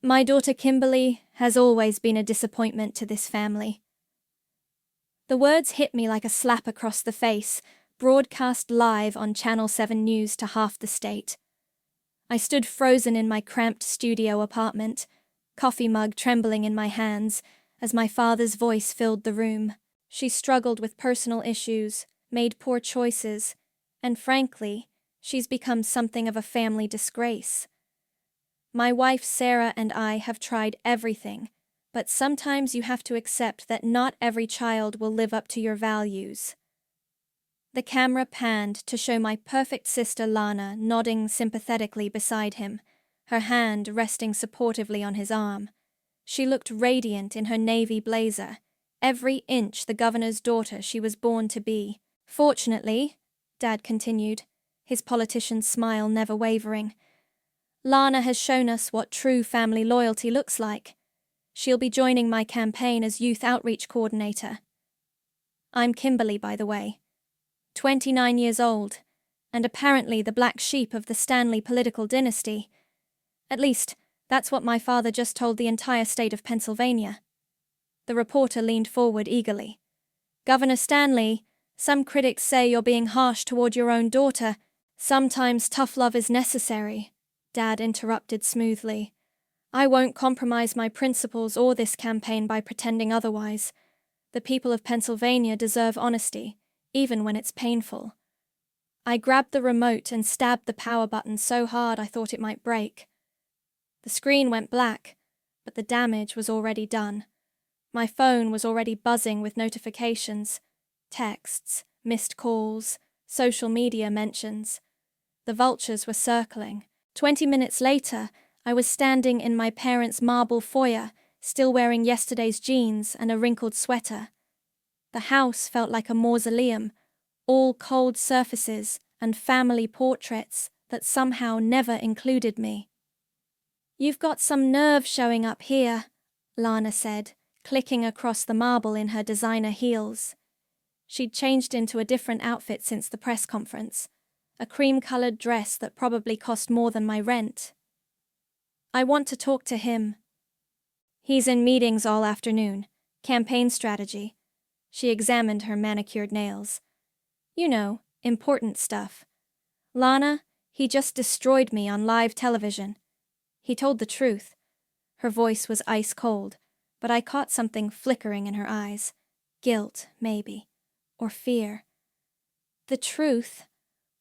My daughter Kimberly has always been a disappointment to this family. The words hit me like a slap across the face, broadcast live on Channel 7 News to half the state. I stood frozen in my cramped studio apartment, coffee mug trembling in my hands, as my father's voice filled the room. She struggled with personal issues, made poor choices, and frankly, she's become something of a family disgrace. My wife Sarah and I have tried everything, but sometimes you have to accept that not every child will live up to your values. The camera panned to show my perfect sister Lana nodding sympathetically beside him, her hand resting supportively on his arm. She looked radiant in her navy blazer, every inch the governor's daughter she was born to be. Fortunately, Dad continued, his politician's smile never wavering, Lana has shown us what true family loyalty looks like. She'll be joining my campaign as youth outreach coordinator. I'm Kimberly, by the way, 29 years old, and apparently the black sheep of the Stanley political dynasty. At least, that's what my father just told the entire state of Pennsylvania. The reporter leaned forward eagerly. Governor Stanley, some critics say you're being harsh toward your own daughter. Sometimes tough love is necessary, Dad interrupted smoothly. I won't compromise my principles or this campaign by pretending otherwise. The people of Pennsylvania deserve honesty, even when it's painful. I grabbed the remote and stabbed the power button so hard I thought it might break. The screen went black, but the damage was already done. My phone was already buzzing with notifications, texts, missed calls, social media mentions. The vultures were circling. 20 minutes later, I was standing in my parents' marble foyer, still wearing yesterday's jeans and a wrinkled sweater. The house felt like a mausoleum, all cold surfaces and family portraits that somehow never included me. You've got some nerve showing up here, Lana said, clicking across the marble in her designer heels. She'd changed into a different outfit since the press conference, a cream-colored dress that probably cost more than my rent. I want to talk to him. He's in meetings all afternoon. Campaign strategy. She examined her manicured nails. You know, important stuff. Lana, he just destroyed me on live television. He told the truth. Her voice was ice cold, but I caught something flickering in her eyes. Guilt, maybe. Or fear. The truth?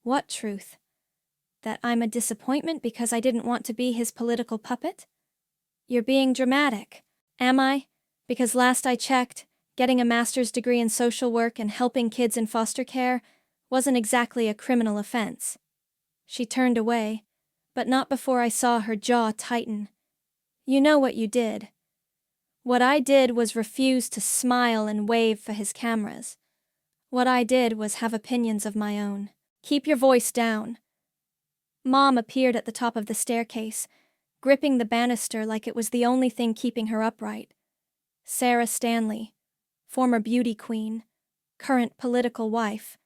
What truth? That I'm a disappointment because I didn't want to be his political puppet? You're being dramatic. Am I? Because last I checked, getting a master's degree in social work and helping kids in foster care wasn't exactly a criminal offense. She turned away, but not before I saw her jaw tighten. You know what you did. What I did was refuse to smile and wave for his cameras. What I did was have opinions of my own. Keep your voice down. Mom appeared at the top of the staircase, gripping the banister like it was the only thing keeping her upright. Sarah Stanley, former beauty queen, current political wife.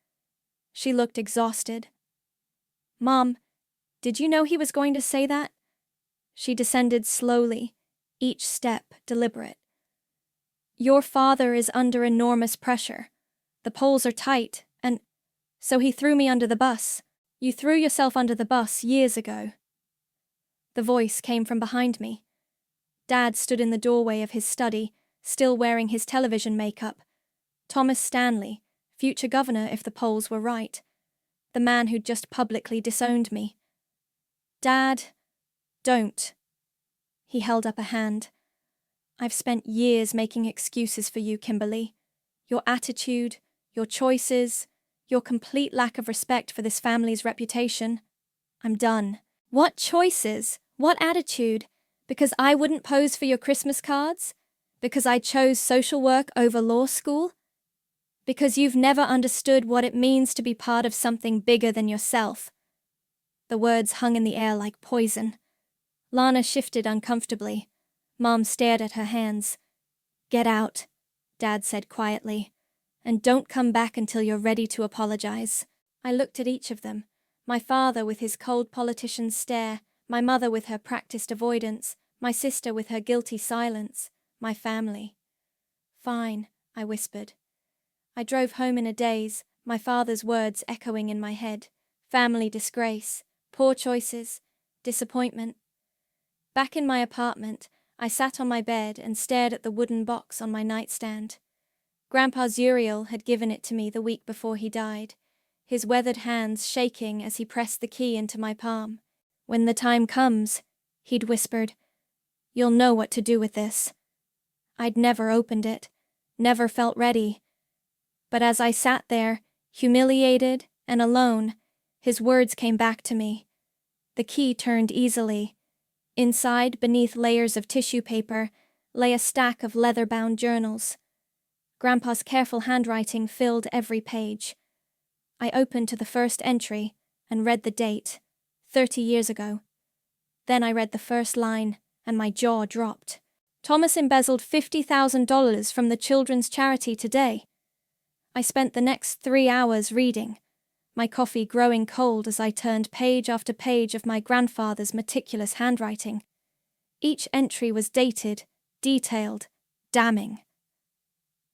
She looked exhausted. Mom, did you know he was going to say that? She descended slowly, each step deliberate. Your father is under enormous pressure. The polls are tight, and so he threw me under the bus. You threw yourself under the bus years ago. The voice came from behind me. Dad stood in the doorway of his study, still wearing his television makeup. Thomas Stanley, future governor if the polls were right. The man who'd just publicly disowned me. Dad, don't. He held up a hand. I've spent years making excuses for you, Kimberly. Your attitude, your choices, your complete lack of respect for this family's reputation. I'm done. What choices? What attitude? Because I wouldn't pose for your Christmas cards? Because I chose social work over law school? Because you've never understood what it means to be part of something bigger than yourself. The words hung in the air like poison. Lana shifted uncomfortably. Mom stared at her hands. Get out, Dad said quietly. And don't come back until you're ready to apologize. I looked at each of them, my father with his cold politician's stare, my mother with her practiced avoidance, My sister with her guilty silence. My family. Fine, I whispered. I drove home in a daze, my father's words echoing in my head. Family disgrace, poor choices, disappointment. Back in my apartment, I sat on my bed and stared at the wooden box on my nightstand. Grandpa Zuriel had given it to me the week before he died, his weathered hands shaking as he pressed the key into my palm. When the time comes, he'd whispered, you'll know what to do with this. I'd never opened it, never felt ready. But as I sat there, humiliated and alone, his words came back to me. The key turned easily. Inside, beneath layers of tissue paper, lay a stack of leather-bound journals. Grandpa's careful handwriting filled every page. I opened to the first entry and read the date, 30 years ago. Then I read the first line, and my jaw dropped. Thomas embezzled $50,000 from the children's charity today. I spent the next 3 hours reading, my coffee growing cold as I turned page after page of my grandfather's meticulous handwriting. Each entry was dated, detailed, damning.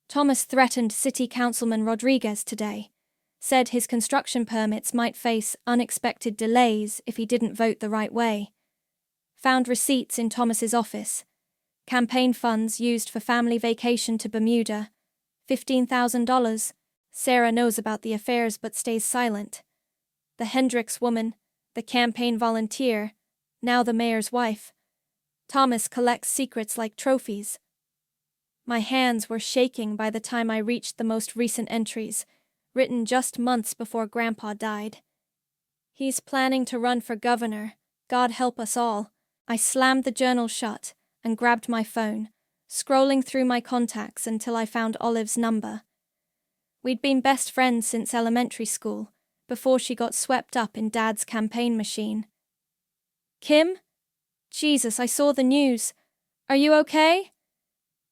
Thomas threatened City Councilman Rodriguez today, said his construction permits might face unexpected delays if he didn't vote the right way. Found receipts in Thomas's office. Campaign funds used for family vacation to Bermuda. $15,000. Sarah knows about the affairs but stays silent. The Hendricks woman, the campaign volunteer, now the mayor's wife. Thomas collects secrets like trophies. My hands were shaking by the time I reached the most recent entries, written just months before Grandpa died. He's planning to run for governor. God help us all. I slammed the journal shut and grabbed my phone, scrolling through my contacts until I found Olive's number. We'd been best friends since elementary school, before she got swept up in Dad's campaign machine. Kim? Jesus, I saw the news. Are you okay?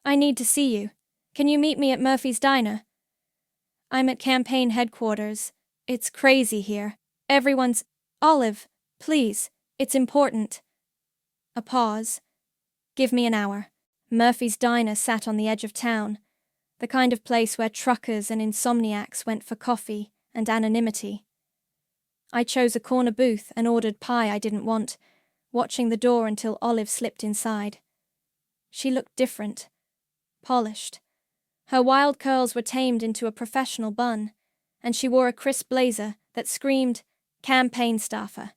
I need to see you. Can you meet me at Murphy's Diner? I'm at campaign headquarters. It's crazy here. Everyone's... Olive, please, it's important. A pause. Give me an hour. Murphy's Diner sat on the edge of town, the kind of place where truckers and insomniacs went for coffee and anonymity. I chose a corner booth and ordered pie I didn't want, watching the door until Olive slipped inside. She looked different, polished. Her wild curls were tamed into a professional bun, and she wore a crisp blazer that screamed, "Campaign staffer."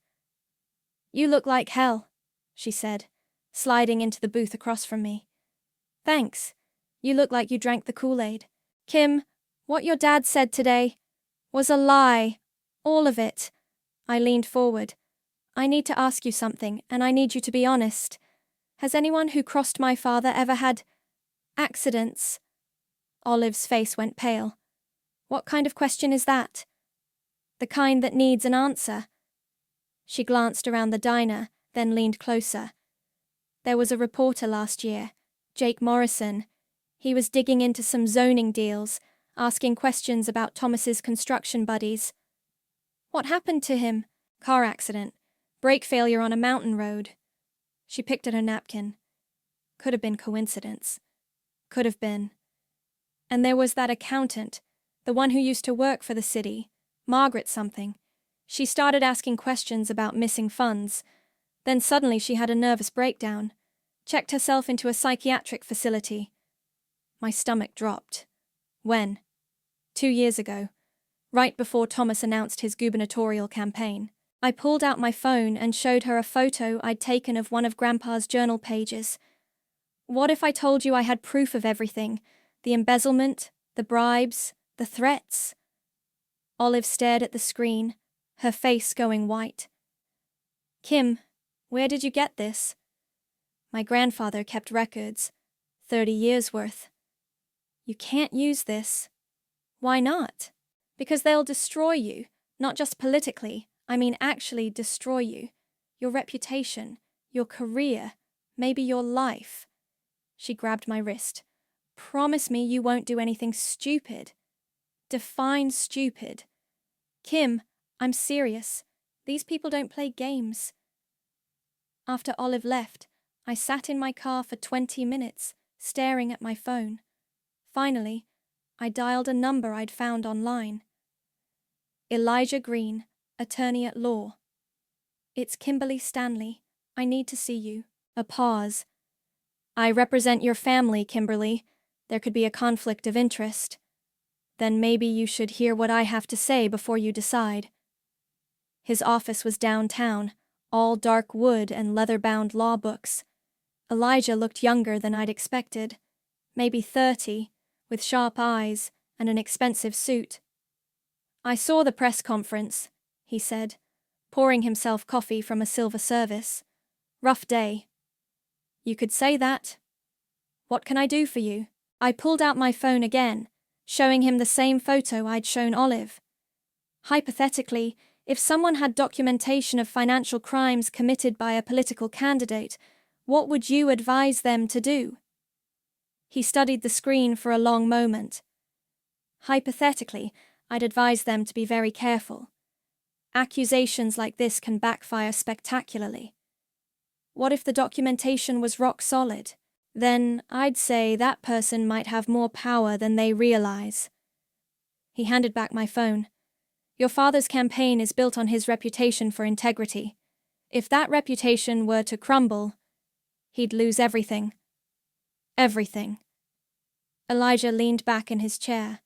"You look like hell," she said, sliding into the booth across from me. "Thanks. You look like you drank the Kool-Aid." "Kim, what your dad said today was a lie. All of it." I leaned forward. "I need to ask you something, and I need you to be honest. Has anyone who crossed my father ever had accidents?" Olive's face went pale. "What kind of question is that?" "The kind that needs an answer." She glanced around the diner, then leaned closer. "There was a reporter last year, Jake Morrison. He was digging into some zoning deals, asking questions about Thomas's construction buddies." "What happened to him?" "Car accident. Brake failure on a mountain road." She picked at her napkin. Could have been coincidence. Could have been. And there was that accountant, the one who used to work for the city, Margaret something. She started asking questions about missing funds. Then suddenly she had a nervous breakdown. Checked herself into a psychiatric facility. My stomach dropped. When? 2 years ago. Right before Thomas announced his gubernatorial campaign. I pulled out my phone and showed her a photo I'd taken of one of Grandpa's journal pages. What if I told you I had proof of everything? The embezzlement, the bribes, the threats? Olive stared at the screen, her face going white. "Kim, where did you get this?" "My grandfather kept records. 30 years worth." "You can't use this." "Why not?" "Because they'll destroy you, not just politically, I mean actually destroy you. Your reputation, your career, maybe your life." She grabbed my wrist. "Promise me you won't do anything stupid." Define stupid. "Kim, I'm serious. These people don't play games." After Olive left, I sat in my car for 20 minutes, staring at my phone. Finally, I dialed a number I'd found online. Elijah Green, attorney at law. It's Kimberly Stanley. I need to see you. A pause. I represent your family, Kimberly. There could be a conflict of interest. Then maybe you should hear what I have to say before you decide. His office was downtown, all dark wood and leather-bound law books. Elijah looked younger than I'd expected, maybe 30, with sharp eyes and an expensive suit. I saw the press conference, he said, pouring himself coffee from a silver service. Rough day. You could say that. What can I do for you? I pulled out my phone again, showing him the same photo I'd shown Olive. Hypothetically, if someone had documentation of financial crimes committed by a political candidate, what would you advise them to do? He studied the screen for a long moment. Hypothetically, I'd advise them to be very careful. Accusations like this can backfire spectacularly. What if the documentation was rock solid? Then I'd say that person might have more power than they realize. He handed back my phone. Your father's campaign is built on his reputation for integrity. If that reputation were to crumble, he'd lose everything. Everything. Elijah leaned back in his chair.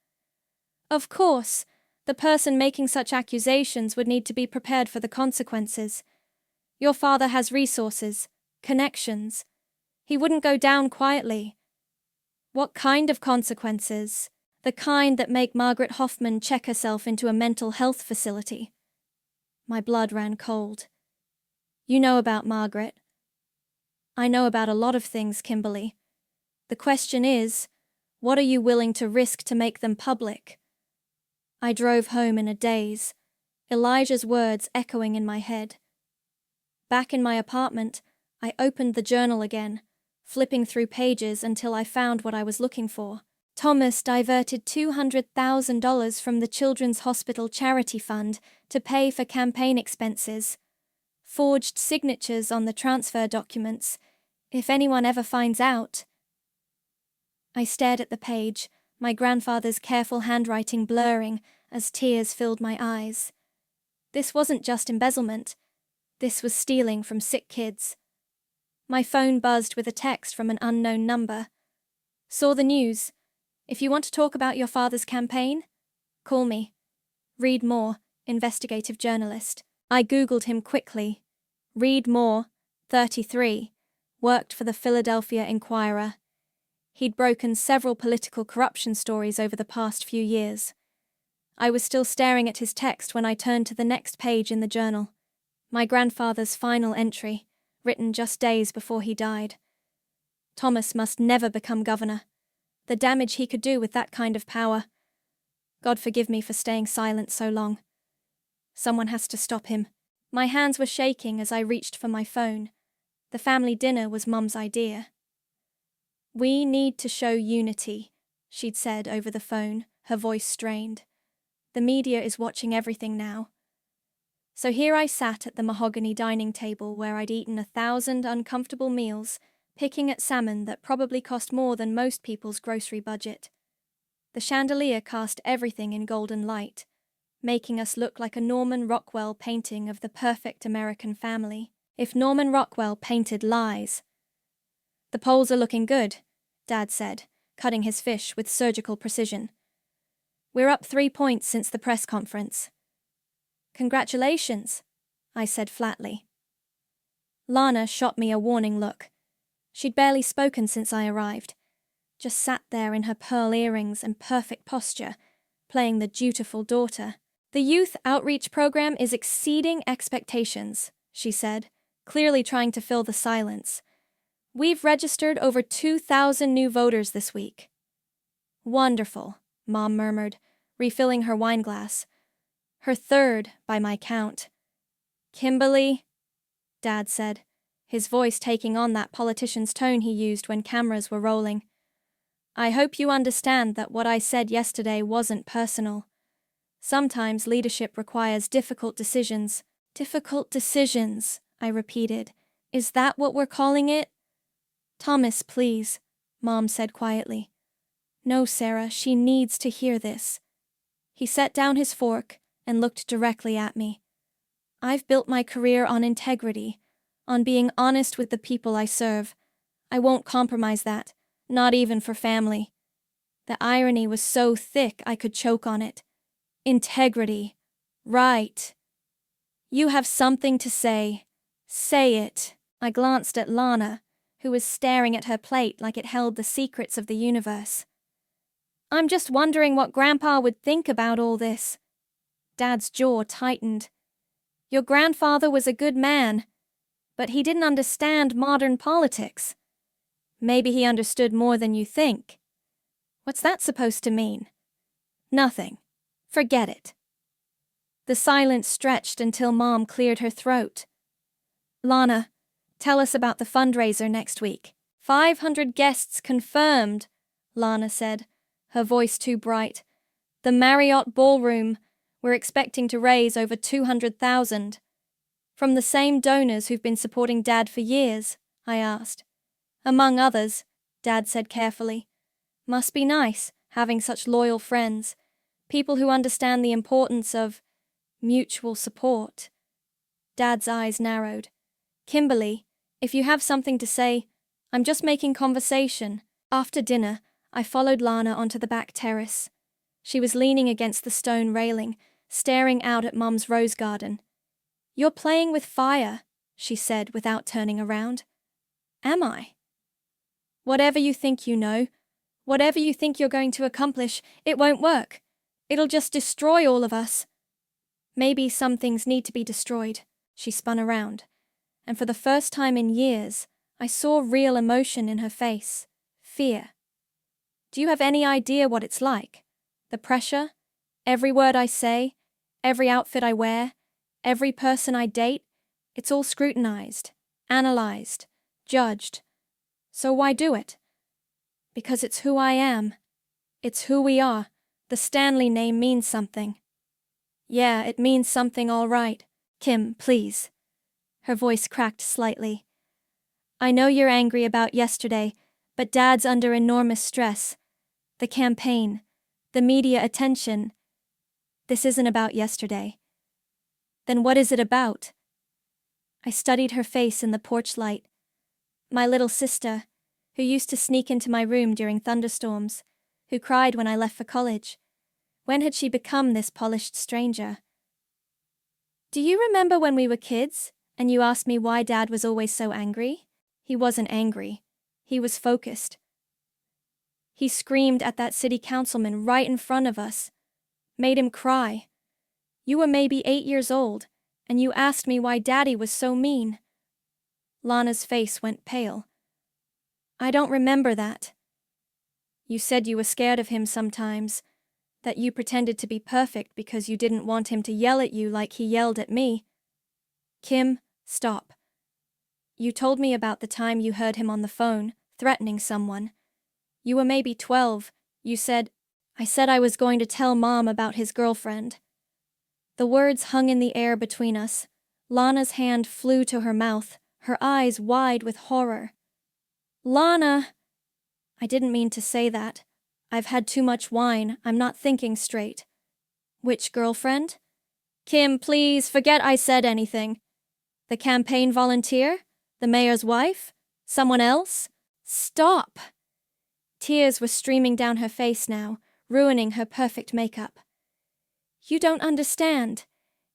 Of course, the person making such accusations would need to be prepared for the consequences. Your father has resources, connections. He wouldn't go down quietly. What kind of consequences? The kind that make Margaret Hoffman check herself into a mental health facility. My blood ran cold. You know about Margaret. I know about a lot of things, Kimberly. The question is, what are you willing to risk to make them public? I drove home in a daze, Elijah's words echoing in my head. Back in my apartment, I opened the journal again, flipping through pages until I found what I was looking for. Thomas diverted $200,000 from the Children's Hospital Charity Fund to pay for campaign expenses. Forged signatures on the transfer documents. If anyone ever finds out. I stared at the page, my grandfather's careful handwriting blurring as tears filled my eyes. This wasn't just embezzlement. This was stealing from sick kids. My phone buzzed with a text from an unknown number. Saw the news. If you want to talk about your father's campaign, call me. Read Moore, investigative journalist. I Googled him quickly. Read Moore, 33, worked for the Philadelphia Inquirer. He'd broken several political corruption stories over the past few years. I was still staring at his text when I turned to the next page in the journal. My grandfather's final entry, written just days before he died. Thomas must never become governor. The damage he could do with that kind of power. God forgive me for staying silent so long. Someone has to stop him. My hands were shaking as I reached for my phone. The family dinner was Mum's idea. We need to show unity, she'd said over the phone, her voice strained. The media is watching everything now. So here I sat at the mahogany dining table where I'd eaten 1,000 uncomfortable meals, picking at salmon that probably cost more than most people's grocery budget. The chandelier cast everything in golden light, making us look like a Norman Rockwell painting of the perfect American family, if Norman Rockwell painted lies. The polls are looking good, Dad said, cutting his fish with surgical precision. We're up 3 points since the press conference. Congratulations, I said flatly. Lana shot me a warning look. She'd barely spoken since I arrived, just sat there in her pearl earrings and perfect posture, playing the dutiful daughter. The youth outreach program is exceeding expectations, she said, clearly trying to fill the silence. We've registered over 2,000 new voters this week. Wonderful, Mom murmured, refilling her wine glass. Her third, by my count. Kimberly, Dad said, his voice taking on that politician's tone he used when cameras were rolling. I hope you understand that what I said yesterday wasn't personal. Sometimes leadership requires difficult decisions. Difficult decisions, I repeated. Is that what we're calling it? Thomas, please, Mom said quietly. No, Sarah, she needs to hear this. He set down his fork and looked directly at me. I've built my career on integrity, on being honest with the people I serve. I won't compromise that, not even for family. The irony was so thick I could choke on it. Integrity. Right. You have something to say. Say it. I glanced at Lana, who was staring at her plate like it held the secrets of the universe. I'm just wondering what Grandpa would think about all this. Dad's jaw tightened. Your grandfather was a good man, but he didn't understand modern politics. Maybe he understood more than you think. What's that supposed to mean? Nothing. Forget it. The silence stretched until Mom cleared her throat. Lana, tell us about the fundraiser next week. 500 guests confirmed, Lana said, her voice too bright. The Marriott Ballroom. We're expecting to raise over 200,000. From the same donors who've been supporting Dad for years, I asked. Among others, Dad said carefully. Must be nice, having such loyal friends. People who understand the importance of mutual support. Dad's eyes narrowed. Kimberly, if you have something to say, I'm just making conversation. After dinner, I followed Lana onto the back terrace. She was leaning against the stone railing, staring out at Mum's rose garden. You're playing with fire, she said without turning around. Am I? Whatever you think you know, whatever you think you're going to accomplish, it won't work. It'll just destroy all of us. Maybe some things need to be destroyed. She spun around, and for the first time in years, I saw real emotion in her face. Fear. Do you have any idea what it's like? The pressure? Every word I say, every outfit I wear, every person I date, it's all scrutinized, analyzed, judged. So why do it? Because it's who I am. It's who we are. The Stanley name means something. Yeah, it means something all right. Kim, please. Her voice cracked slightly. I know you're angry about yesterday, but Dad's under enormous stress. The campaign, the media attention. This isn't about yesterday. Then what is it about? I studied her face in the porch light. My little sister, who used to sneak into my room during thunderstorms, who cried when I left for college. When had she become this polished stranger? Do you remember when we were kids, and you asked me why Dad was always so angry? He wasn't angry. He was focused. He screamed at that city councilman right in front of us. Made him cry. You were maybe 8 years old, and you asked me why Daddy was so mean. Lana's face went pale. I don't remember that. You said you were scared of him sometimes, that you pretended to be perfect because you didn't want him to yell at you like he yelled at me. Kim, stop. You told me about the time you heard him on the phone, threatening someone. You were maybe 12. You said, I said I was going to tell Mom about his girlfriend. The words hung in the air between us. Lana's hand flew to her mouth, her eyes wide with horror. Lana! I didn't mean to say that. I've had too much wine, I'm not thinking straight. Which girlfriend? Kim, please, forget I said anything. The campaign volunteer? The mayor's wife? Someone else? Stop! Tears were streaming down her face now, ruining her perfect makeup. You don't understand.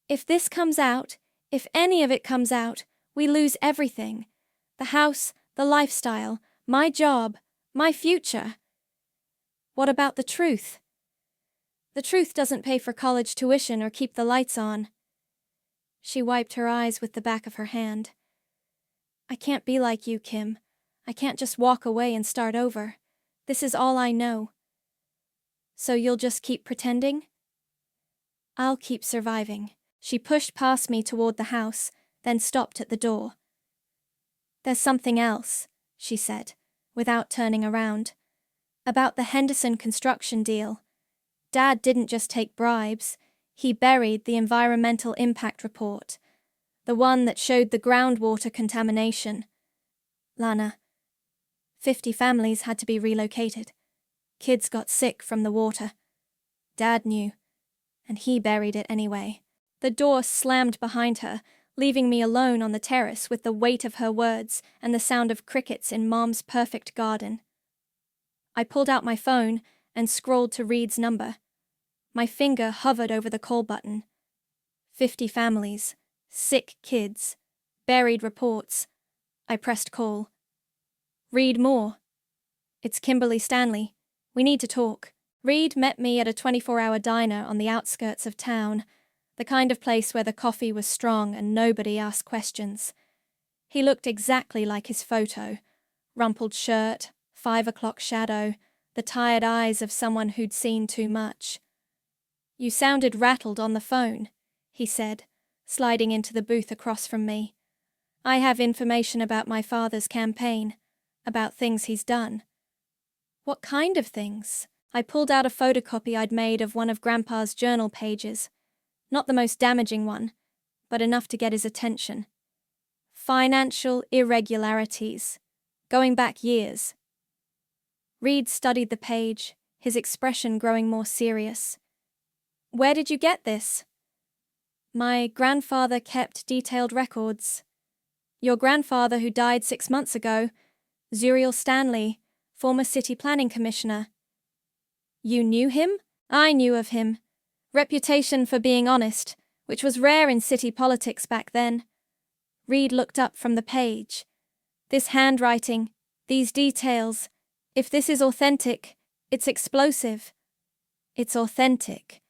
If this comes out, if any of it comes out, we lose everything. The house, the lifestyle, my job, my future. What about the truth? The truth doesn't pay for college tuition or keep the lights on. She wiped her eyes with the back of her hand. I can't be like you, Kim. I can't just walk away and start over. This is all I know. So you'll just keep pretending? I'll keep surviving. She pushed past me toward the house, then stopped at the door. There's something else, she said, without turning around. About the Henderson construction deal. Dad didn't just take bribes. He buried the environmental impact report. The one that showed the groundwater contamination. Lana, 50 families had to be relocated. Kids got sick from the water. Dad knew, and he buried it anyway. The door slammed behind her, leaving me alone on the terrace with the weight of her words and the sound of crickets in Mom's perfect garden. I pulled out my phone and scrolled to Reed's number. My finger hovered over the call button. 50 families, sick kids, buried reports. I pressed call. Reed Moore. It's Kimberly Stanley. We need to talk. Reed met me at a 24-hour diner on the outskirts of town, the kind of place where the coffee was strong and nobody asked questions. He looked exactly like his photo. Rumpled shirt, 5 o'clock shadow, the tired eyes of someone who'd seen too much. You sounded rattled on the phone, he said, sliding into the booth across from me. I have information about my father's campaign, about things he's done. What kind of things? I pulled out a photocopy I'd made of one of Grandpa's journal pages. Not the most damaging one, but enough to get his attention. Financial irregularities, going back years. Reed studied the page, his expression growing more serious. Where did you get this? My grandfather kept detailed records. Your grandfather, who died 6 months ago, Zuriel Stanley, former city planning commissioner. You knew him? I knew of him. Reputation for being honest, which was rare in city politics back then. Reed looked up from the page. This handwriting, these details, if this is authentic, it's explosive. It's authentic.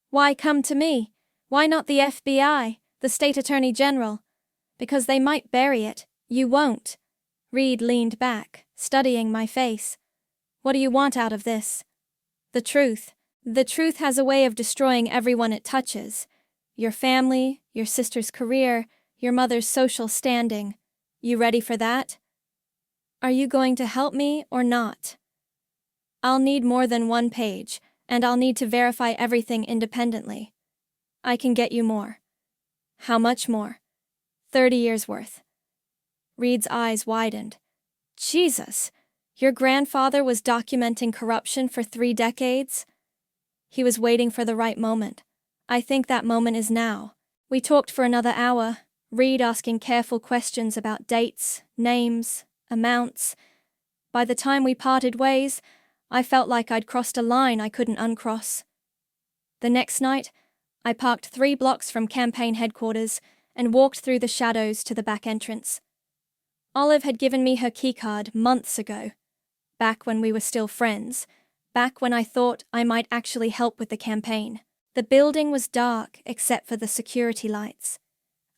Why come to me? Why not the FBI, the state attorney general? Because they might bury it. You won't. Reed leaned back, studying my face. What do you want out of this? The truth. The truth has a way of destroying everyone it touches. Your family, your sister's career, your mother's social standing. You ready for that? Are you going to help me or not? I'll need more than 1 page, and I'll need to verify everything independently. I can get you more. How much more? 30 years worth. Reed's eyes widened. Jesus, your grandfather was documenting corruption for 3 decades? He was waiting for the right moment. I think that moment is now. We talked for another hour, Reed asking careful questions about dates, names, amounts. By the time we parted ways, I felt like I'd crossed a line I couldn't uncross. The next night, I parked 3 blocks from campaign headquarters and walked through the shadows to the back entrance. Olive had given me her keycard months ago, back when we were still friends, back when I thought I might actually help with the campaign. The building was dark except for the security lights.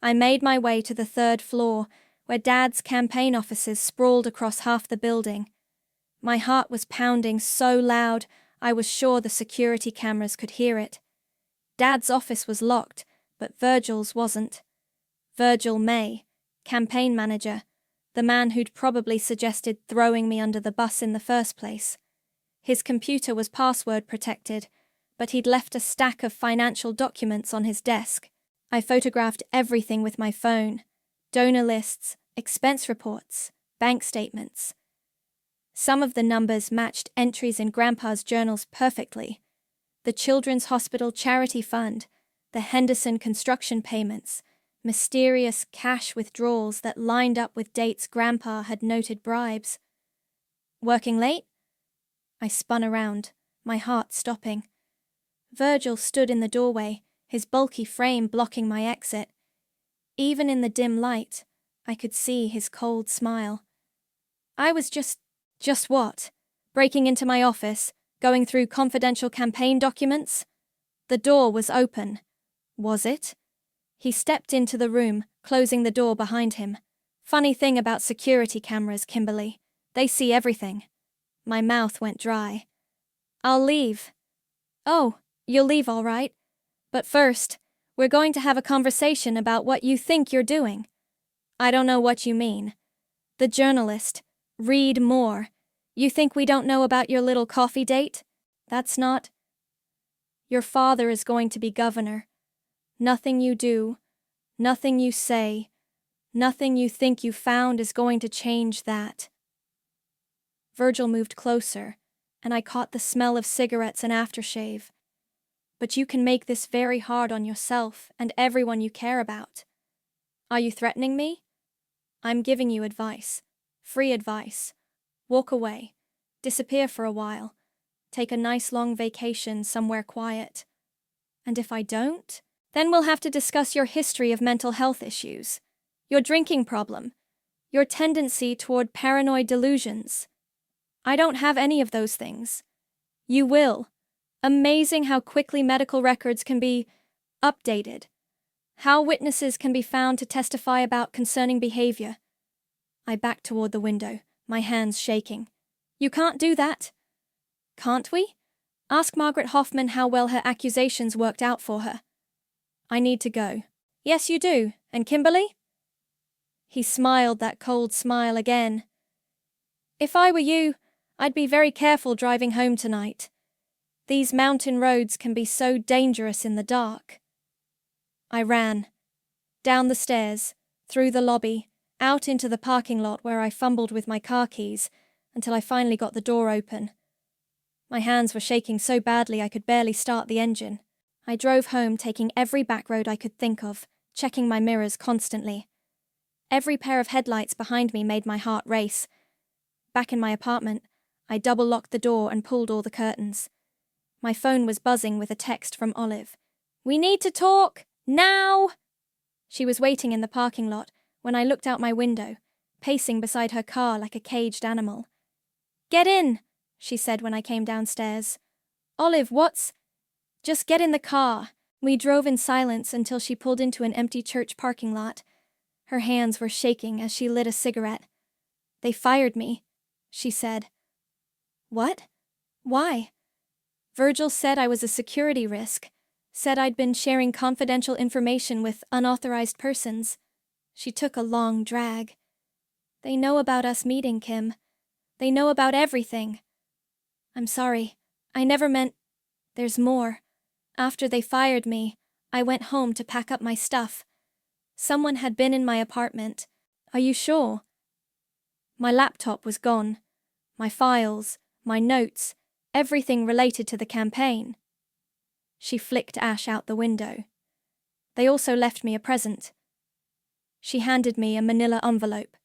I made my way to the 3rd floor, where Dad's campaign offices sprawled across half the building. My heart was pounding so loud I was sure the security cameras could hear it. Dad's office was locked, but Virgil's wasn't. Virgil May, campaign manager, the man who'd probably suggested throwing me under the bus in the first place. His computer was password protected, but he'd left a stack of financial documents on his desk. I photographed everything with my phone: donor lists, expense reports, bank statements. Some of the numbers matched entries in Grandpa's journals perfectly. The Children's Hospital Charity Fund, the Henderson construction payments, mysterious cash withdrawals that lined up with dates Grandpa had noted bribes. Working late? I spun around, my heart stopping. Virgil stood in the doorway, his bulky frame blocking my exit. Even in the dim light, I could see his cold smile. I was just what? Breaking into my office, going through confidential campaign documents? The door was open. Was it? He stepped into the room, closing the door behind him. Funny thing about security cameras, Kimberly. They see everything. My mouth went dry. I'll leave. Oh, you'll leave all right. But first, we're going to have a conversation about what you think you're doing. I don't know what you mean. The journalist, Reed Moore. You think we don't know about your little coffee date? That's not. Your father is going to be governor. Nothing you do, nothing you say, nothing you think you found is going to change that. Virgil moved closer, and I caught the smell of cigarettes and aftershave. But you can make this very hard on yourself and everyone you care about. Are you threatening me? I'm giving you advice. Free advice. Walk away. Disappear for a while. Take a nice long vacation somewhere quiet. And if I don't, then we'll have to discuss your history of mental health issues, your drinking problem, your tendency toward paranoid delusions. I don't have any of those things. You will. Amazing how quickly medical records can be updated. How witnesses can be found to testify about concerning behavior. I backed toward the window, my hands shaking. You can't do that. Can't we? Ask Margaret Hoffman how well her accusations worked out for her. I need to go. Yes, you do. And Kimberly? He smiled that cold smile again. If I were you, I'd be very careful driving home tonight. These mountain roads can be so dangerous in the dark. I ran. Down the stairs, through the lobby, out into the parking lot where I fumbled with my car keys until I finally got the door open. My hands were shaking so badly I could barely start the engine. I drove home taking every back road I could think of, checking my mirrors constantly. Every pair of headlights behind me made my heart race. Back in my apartment, I double-locked the door and pulled all the curtains. My phone was buzzing with a text from Olive. "We need to talk! Now!" She was waiting in the parking lot when I looked out my window, pacing beside her car like a caged animal. "Get in," she said when I came downstairs. "Olive, what's—" "Just get in the car." We drove in silence until she pulled into an empty church parking lot. Her hands were shaking as she lit a cigarette. "They fired me," she said. "What? Why?" "Virgil said I was a security risk. Said I'd been sharing confidential information with unauthorized persons." She took a long drag. "They know about us meeting, Kim. They know about everything. I'm sorry. I never meant— There's more. After they fired me, I went home to pack up my stuff. Someone had been in my apartment. Are you sure? My laptop was gone. My files, my notes, everything related to the campaign." She flicked ash out the window. "They also left me a present." She handed me a manila envelope.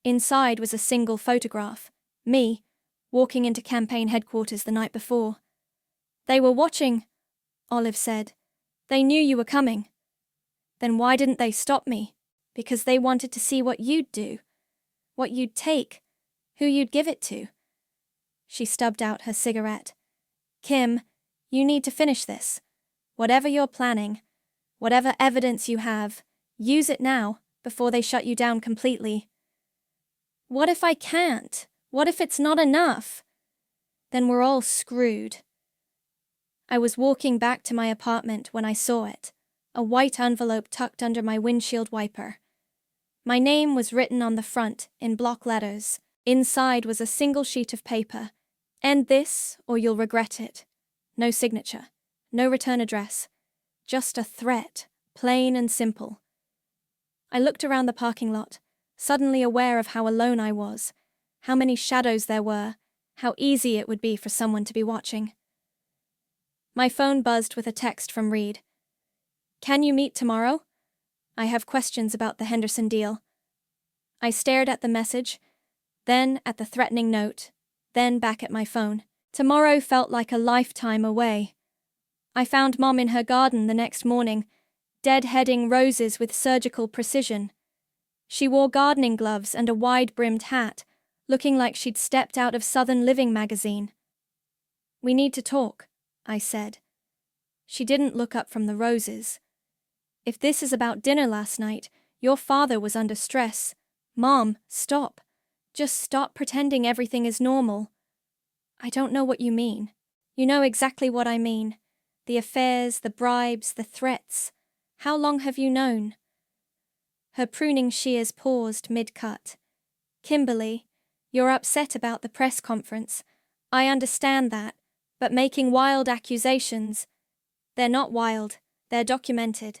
Inside was a single photograph. Me, walking into campaign headquarters the night before. "They were watching," Olive said. "They knew you were coming." "Then why didn't they stop me?" "Because they wanted to see what you'd do. What you'd take. Who you'd give it to." She stubbed out her cigarette. "Kim, you need to finish this. Whatever you're planning, whatever evidence you have, use it now, before they shut you down completely." "What if I can't? What if it's not enough?" "Then we're all screwed." I was walking back to my apartment when I saw it, a white envelope tucked under my windshield wiper. My name was written on the front in block letters. Inside was a single sheet of paper. "End this, or you'll regret it." No signature, no return address. Just a threat, plain and simple. I looked around the parking lot, suddenly aware of how alone I was, how many shadows there were, how easy it would be for someone to be watching. My phone buzzed with a text from Reed. "Can you meet tomorrow? I have questions about the Henderson deal." I stared at the message, then at the threatening note, then back at my phone. Tomorrow felt like a lifetime away. I found Mom in her garden the next morning, deadheading roses with surgical precision. She wore gardening gloves and a wide-brimmed hat, looking like she'd stepped out of Southern Living magazine. "We need to talk," I said. She didn't look up from the roses. "If this is about dinner last night, your father was under stress. Mom, stop. Just stop pretending everything is normal." "I don't know what you mean." "You know exactly what I mean. The affairs, the bribes, the threats. How long have you known?" Her pruning shears paused mid-cut. "Kimberly, you're upset about the press conference. I understand that, but making wild accusations— They're not wild, they're documented."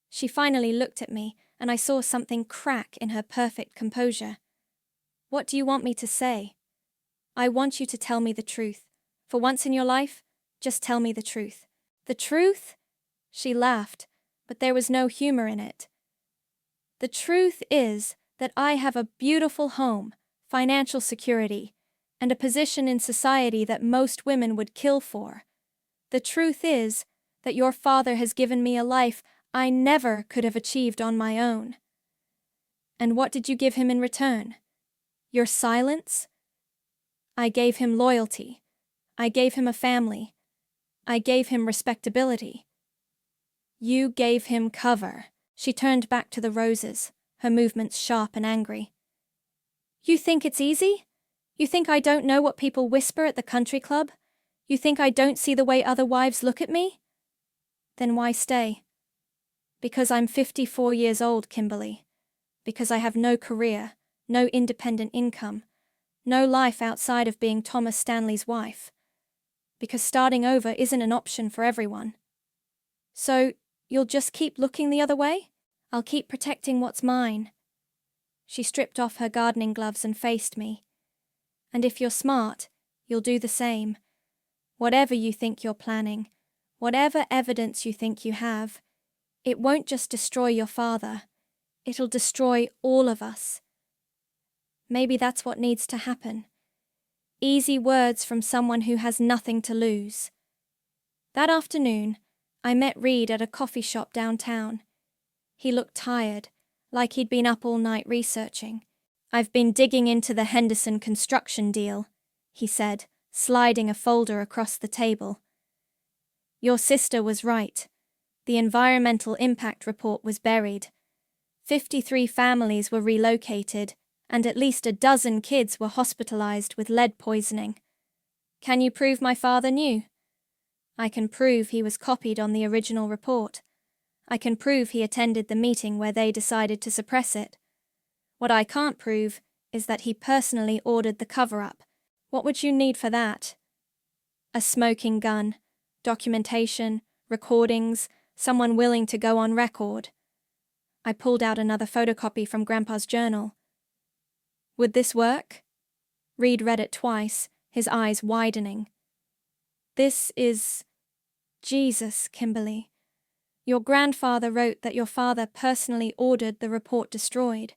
She finally looked at me, and I saw something crack in her perfect composure. "What do you want me to say?" I want you to tell me the truth. For once in your life, just tell me the truth. The truth? She laughed, but there was no humor in it. The truth is that I have a beautiful home, financial security, and a position in society that most women would kill for. The truth is that your father has given me a life I never could have achieved on my own. And what did you give him in return? Your silence? I gave him loyalty. I gave him a family. I gave him respectability. You gave him cover. She turned back to the roses, her movements sharp and angry. You think it's easy? You think I don't know what people whisper at the country club? You think I don't see the way other wives look at me? Then why stay? Because I'm 54 years old, Kimberly. Because I have no career, no independent income, no life outside of being Thomas Stanley's wife. Because starting over isn't an option for everyone. So, you'll just keep looking the other way? I'll keep protecting what's mine. She stripped off her gardening gloves and faced me. And if you're smart, you'll do the same. Whatever you think you're planning, whatever evidence you think you have, it won't just destroy your father. It'll destroy all of us. Maybe that's what needs to happen. Easy words from someone who has nothing to lose. That afternoon, I met Reed at a coffee shop downtown. He looked tired, like he'd been up all night researching. I've been digging into the Henderson construction deal, he said, sliding a folder across the table. Your sister was right. The environmental impact report was buried. 53 families were relocated, and at least a dozen kids were hospitalized with lead poisoning. Can you prove my father knew? I can prove he was copied on the original report. I can prove he attended the meeting where they decided to suppress it. What I can't prove is that he personally ordered the cover-up. What would you need for that? A smoking gun, documentation, recordings, someone willing to go on record. I pulled out another photocopy from Grandpa's journal. Would this work? Reed read it twice, his eyes widening. This is Jesus, Kimberly. Your grandfather wrote that your father personally ordered the report destroyed,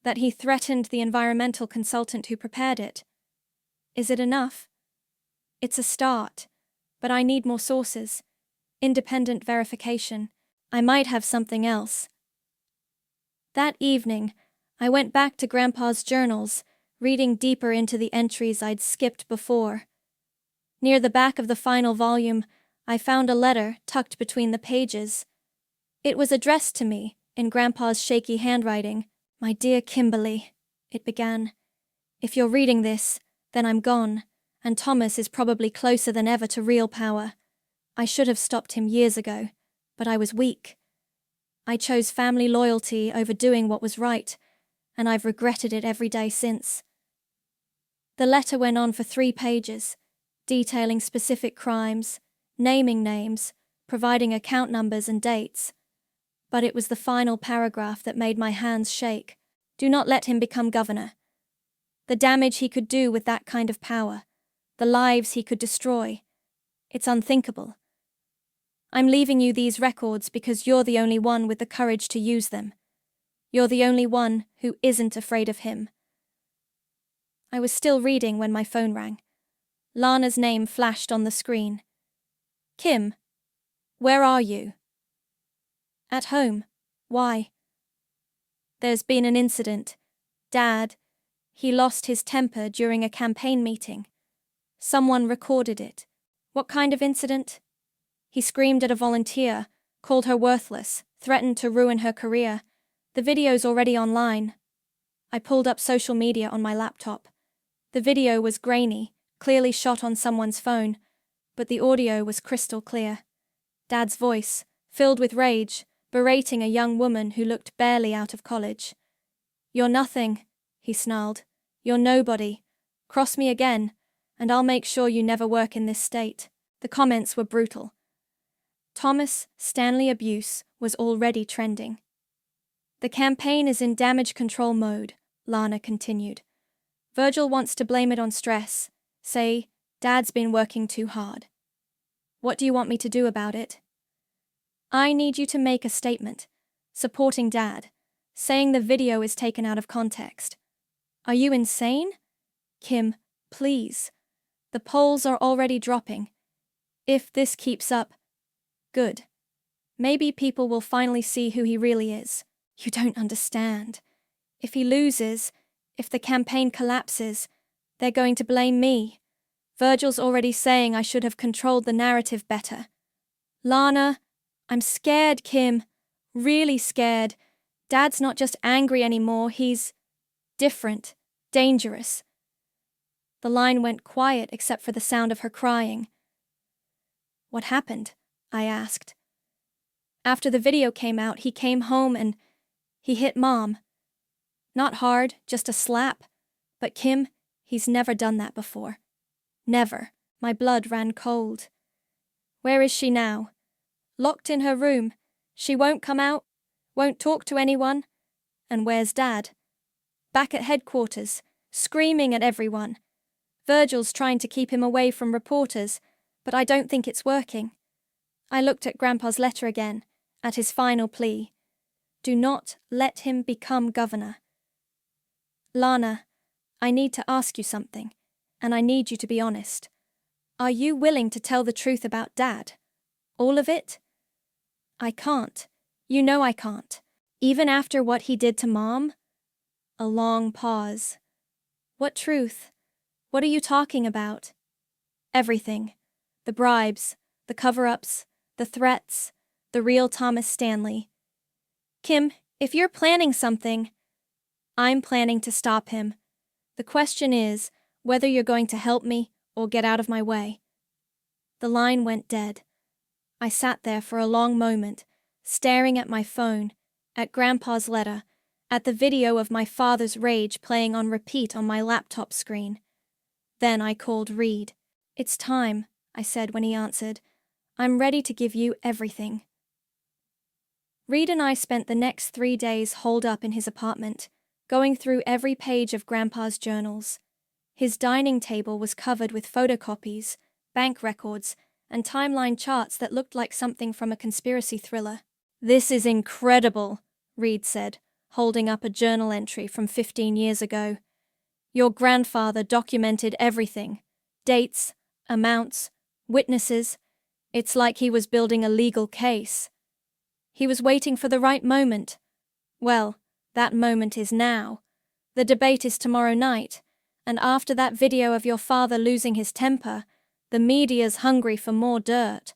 that he threatened the environmental consultant who prepared it. Is it enough? It's a start, but I need more sources. Independent verification. I might have something else. That evening, I went back to Grandpa's journals, reading deeper into the entries I'd skipped before. Near the back of the final volume, I found a letter tucked between the pages. It was addressed to me, in Grandpa's shaky handwriting. My dear Kimberly, it began. If you're reading this, then I'm gone, and Thomas is probably closer than ever to real power. I should have stopped him years ago, but I was weak. I chose family loyalty over doing what was right, and I've regretted it every day since. The letter went on for 3 pages, detailing specific crimes, naming names, providing account numbers and dates. But it was the final paragraph that made my hands shake. Do not let him become governor. The damage he could do with that kind of power, the lives he could destroy. It's unthinkable. I'm leaving you these records because you're the only one with the courage to use them. You're the only one who isn't afraid of him. I was still reading when my phone rang. Lana's name flashed on the screen. Kim, where are you? At home. Why? There's been an incident. Dad, he lost his temper during a campaign meeting. Someone recorded it. What kind of incident? He screamed at a volunteer, called her worthless, threatened to ruin her career. The video's already online. I pulled up social media on my laptop. The video was grainy, clearly shot on someone's phone, but the audio was crystal clear. Dad's voice, filled with rage, berating a young woman who looked barely out of college. You're nothing, he snarled. You're nobody. Cross me again, and I'll make sure you never work in this state. The comments were brutal. Thomas Stanley abuse was already trending. The campaign is in damage control mode, Lana continued. Virgil wants to blame it on stress. Say, Dad's been working too hard. What do you want me to do about it? I need you to make a statement, supporting Dad, saying the video is taken out of context. Are you insane? Kim, please. The polls are already dropping. If this keeps up, good. Maybe people will finally see who he really is. You don't understand. If he loses, if the campaign collapses, they're going to blame me. Virgil's already saying I should have controlled the narrative better. Lana, I'm scared, Kim. Really scared. Dad's not just angry anymore, he's different, dangerous. The line went quiet except for the sound of her crying. What happened? I asked. After the video came out, he came home and he hit Mom. Not hard, just a slap. But Kim, he's never done that before. Never. My blood ran cold. Where is she now? Locked in her room. She won't come out, won't talk to anyone. And where's Dad? Back at headquarters, screaming at everyone. Virgil's trying to keep him away from reporters, but I don't think it's working. I looked at Grandpa's letter again, at his final plea. Do not let him become governor. Lana, I need to ask you something, and I need you to be honest. Are you willing to tell the truth about Dad? All of it? I can't. You know I can't. Even after what he did to Mom? A long pause. What truth? What are you talking about? Everything. The bribes, the cover-ups, the threats, the real Thomas Stanley. Kim, if you're planning something, I'm planning to stop him. The question is whether you're going to help me or get out of my way. The line went dead. I sat there for a long moment, staring at my phone, at Grandpa's letter, at the video of my father's rage playing on repeat on my laptop screen. Then I called Reed. It's time, I said when he answered. I'm ready to give you everything. Reed and I spent the next 3 days holed up in his apartment, going through every page of Grandpa's journals. His dining table was covered with photocopies, bank records, and timeline charts that looked like something from a conspiracy thriller. This is incredible, Reed said, holding up a journal entry from 15 years ago. Your grandfather documented everything. Dates, amounts, witnesses. It's like he was building a legal case. He was waiting for the right moment. Well, that moment is now. The debate is tomorrow night, and after that video of your father losing his temper, the media's hungry for more dirt.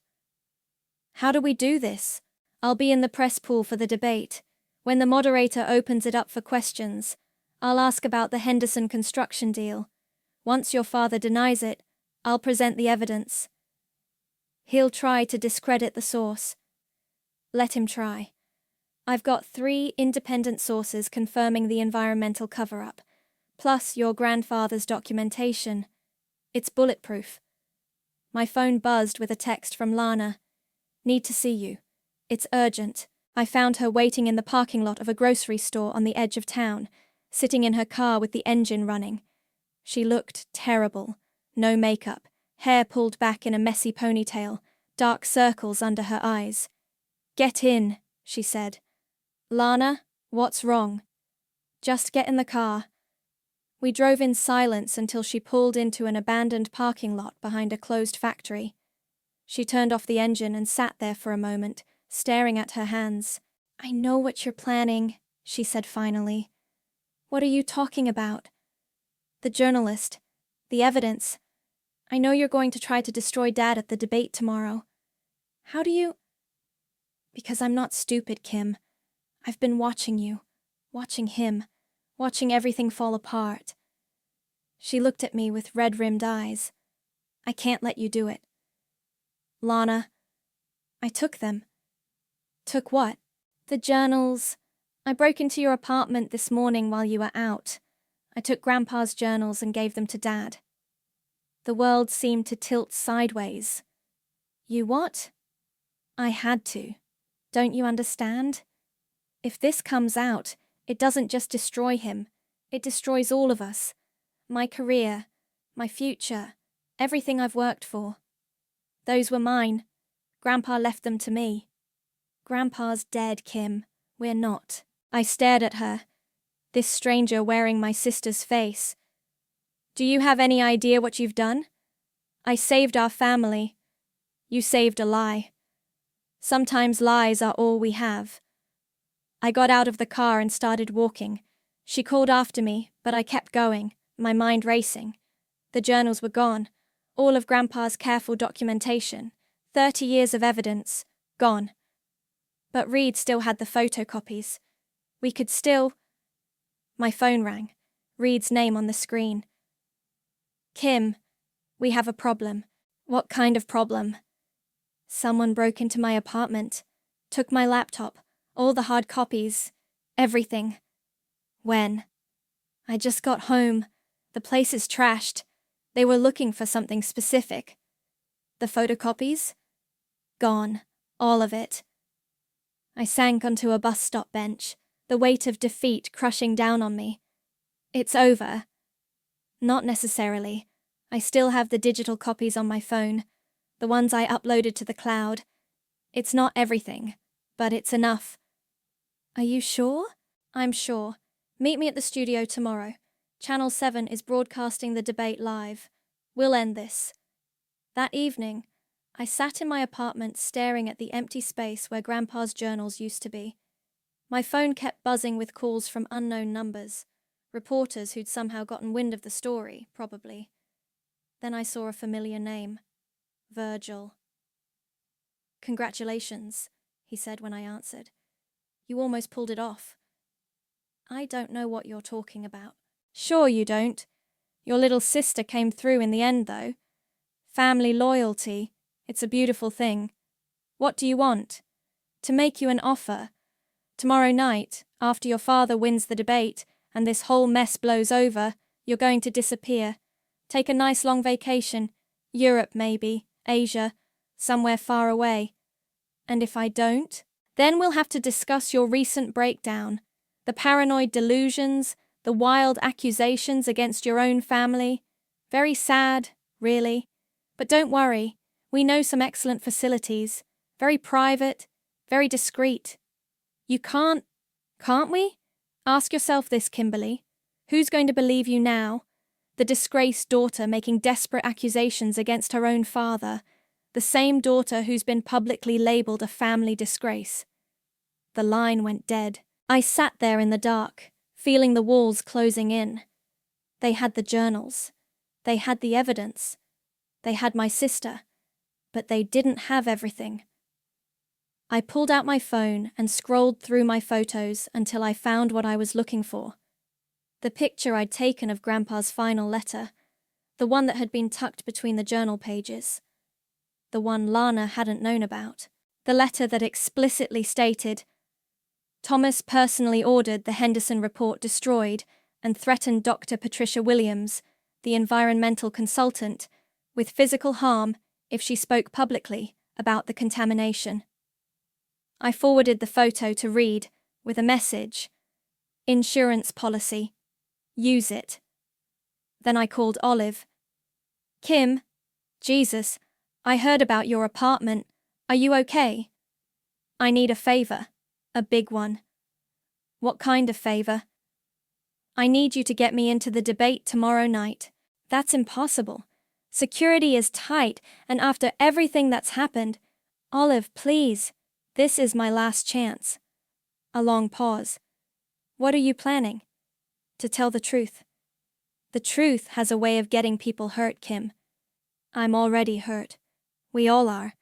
How do we do this? I'll be in the press pool for the debate. When the moderator opens it up for questions, I'll ask about the Henderson construction deal. Once your father denies it, I'll present the evidence. He'll try to discredit the source. Let him try. I've got 3 independent sources confirming the environmental cover-up, plus your grandfather's documentation. It's bulletproof. My phone buzzed with a text from Lana. Need to see you. It's urgent. I found her waiting in the parking lot of a grocery store on the edge of town, sitting in her car with the engine running. She looked terrible. No makeup, hair pulled back in a messy ponytail, dark circles under her eyes. Get in, she said. Lana, what's wrong? Just get in the car. We drove in silence until she pulled into an abandoned parking lot behind a closed factory. She turned off the engine and sat there for a moment, staring at her hands. I know what you're planning, she said finally. What are you talking about? The journalist. The evidence. I know you're going to try to destroy Dad at the debate tomorrow. How do you... Because I'm not stupid, Kim. I've been watching you, watching him, watching everything fall apart. She looked at me with red-rimmed eyes. I can't let you do it. Lana, I took them. Took what? The journals. I broke into your apartment this morning while you were out. I took Grandpa's journals and gave them to Dad. The world seemed to tilt sideways. You what? I had to. Don't you understand? If this comes out, it doesn't just destroy him. It destroys all of us. My career, my future, Everything I've worked for. Those were mine. Grandpa left them to me. Grandpa's dead, Kim. We're not. I stared at her, this stranger wearing my sister's face. Do you have any idea what you've done? I saved our family. You saved a lie. Sometimes lies are all we have. I got out of the car and started walking. She called after me, but I kept going, my mind racing. The journals were gone. All of Grandpa's careful documentation. 30 years of evidence. Gone. But Reed still had the photocopies. We could still... My phone rang. Reed's name on the screen. Kim, we have a problem. What kind of problem? Someone broke into my apartment. Took my laptop. All the hard copies. Everything. When? I just got home. The place is trashed. They were looking for something specific. The photocopies? Gone. All of it. I sank onto a bus stop bench, the weight of defeat crushing down on me. It's over. Not necessarily. I still have the digital copies on my phone, the ones I uploaded to the cloud. It's not everything, but it's enough. Are you sure? I'm sure. Meet me at the studio tomorrow. Channel 7 is broadcasting the debate live. We'll end this. That evening, I sat in my apartment staring at the empty space where Grandpa's journals used to be. My phone kept buzzing with calls from unknown numbers. Reporters who'd somehow gotten wind of the story, probably. Then I saw a familiar name. Virgil. Congratulations, he said when I answered. You almost pulled it off. I don't know what you're talking about. Sure you don't. Your little sister came through in the end, though. Family loyalty. It's a beautiful thing. What do you want? To make you an offer. Tomorrow night, after your father wins the debate and this whole mess blows over, you're going to disappear. Take a nice long vacation. Europe, maybe. Asia. Somewhere far away. And if I don't? Then we'll have to discuss your recent breakdown. The paranoid delusions, the wild accusations against your own family. Very sad, really. But don't worry, we know some excellent facilities. Very private, very discreet. You can't we? Ask yourself this, Kimberly. Who's going to believe you now? The disgraced daughter making desperate accusations against her own father. The same daughter who's been publicly labelled a family disgrace. The line went dead. I sat there in the dark, feeling the walls closing in. They had the journals. They had the evidence. They had my sister. But they didn't have everything. I pulled out my phone and scrolled through my photos until I found what I was looking for. The picture I'd taken of Grandpa's final letter. The one that had been tucked between the journal pages. The one Lana hadn't known about. The letter that explicitly stated, Thomas personally ordered the Henderson report destroyed and threatened Dr. Patricia Williams, the environmental consultant, with physical harm if she spoke publicly about the contamination. I forwarded the photo to Reed with a message. Insurance policy. Use it. Then I called Olive. Kim, Jesus, I heard about your apartment. Are you okay? I need a favor. A big one. What kind of favor? I need you to get me into the debate tomorrow night. That's impossible. Security is tight, and after everything that's happened, Olive, please, this is my last chance. A long pause. What are you planning? To tell the truth. The truth has a way of getting people hurt, Kim. I'm already hurt. We all are.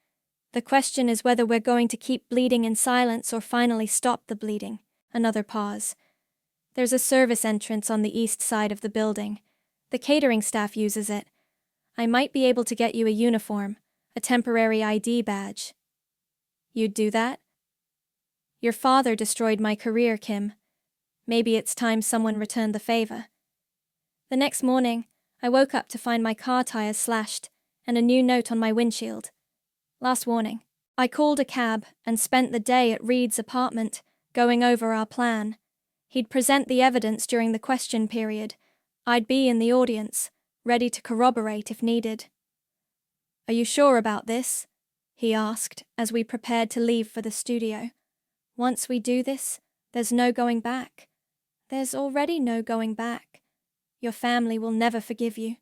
The question is whether we're going to keep bleeding in silence or finally stop the bleeding. Another pause. There's a service entrance on the east side of the building. The catering staff uses it. I might be able to get you a uniform, a temporary ID badge. You'd do that? Your father destroyed my career, Kim. Maybe it's time someone returned the favor. The next morning, I woke up to find my car tires slashed and a new note on my windshield. Last warning. I called a cab and spent the day at Reed's apartment, going over our plan. He'd present the evidence during the question period. I'd be in the audience, ready to corroborate if needed. Are you sure about this? He asked as we prepared to leave for the studio. Once we do this, there's no going back. There's already no going back. Your family will never forgive you.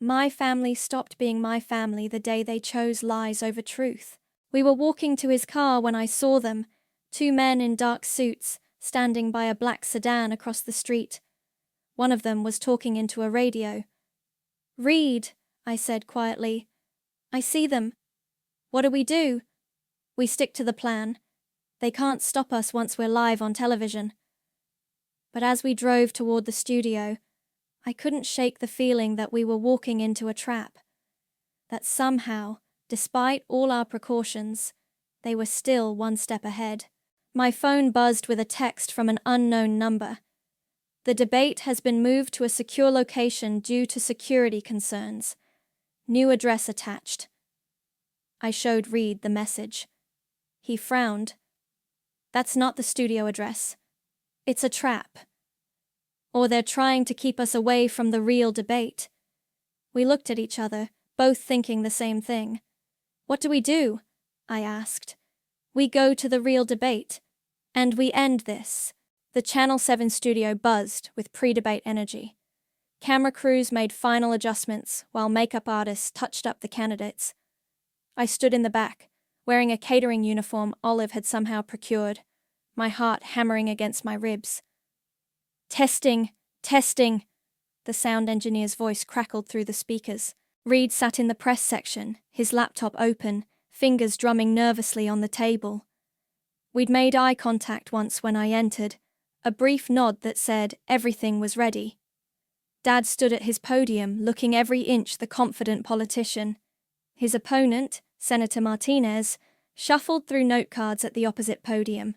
My family stopped being my family the day they chose lies over truth. We were walking to his car when I saw them, 2 men in dark suits, standing by a black sedan across the street. One of them was talking into a radio. Reed, I said quietly. I see them. What do we do? We stick to the plan. They can't stop us once we're live on television. But as we drove toward the studio, I couldn't shake the feeling that we were walking into a trap. That somehow, despite all our precautions, they were still one step ahead. My phone buzzed with a text from an unknown number. The debate has been moved to a secure location due to security concerns. New address attached. I showed Reed the message. He frowned. That's not the studio address. It's a trap. Or they're trying to keep us away from the real debate. We looked at each other, both thinking the same thing. What do we do? I asked. We go to the real debate. And we end this. The Channel 7 studio buzzed with pre-debate energy. Camera crews made final adjustments while makeup artists touched up the candidates. I stood in the back, wearing a catering uniform Olive had somehow procured, my heart hammering against my ribs. Testing, testing, the sound engineer's voice crackled through the speakers. Reed sat in the press section, his laptop open, fingers drumming nervously on the table. We'd made eye contact once when I entered, a brief nod that said everything was ready. Dad stood at his podium, looking every inch the confident politician. His opponent, Senator Martinez, shuffled through note cards at the opposite podium.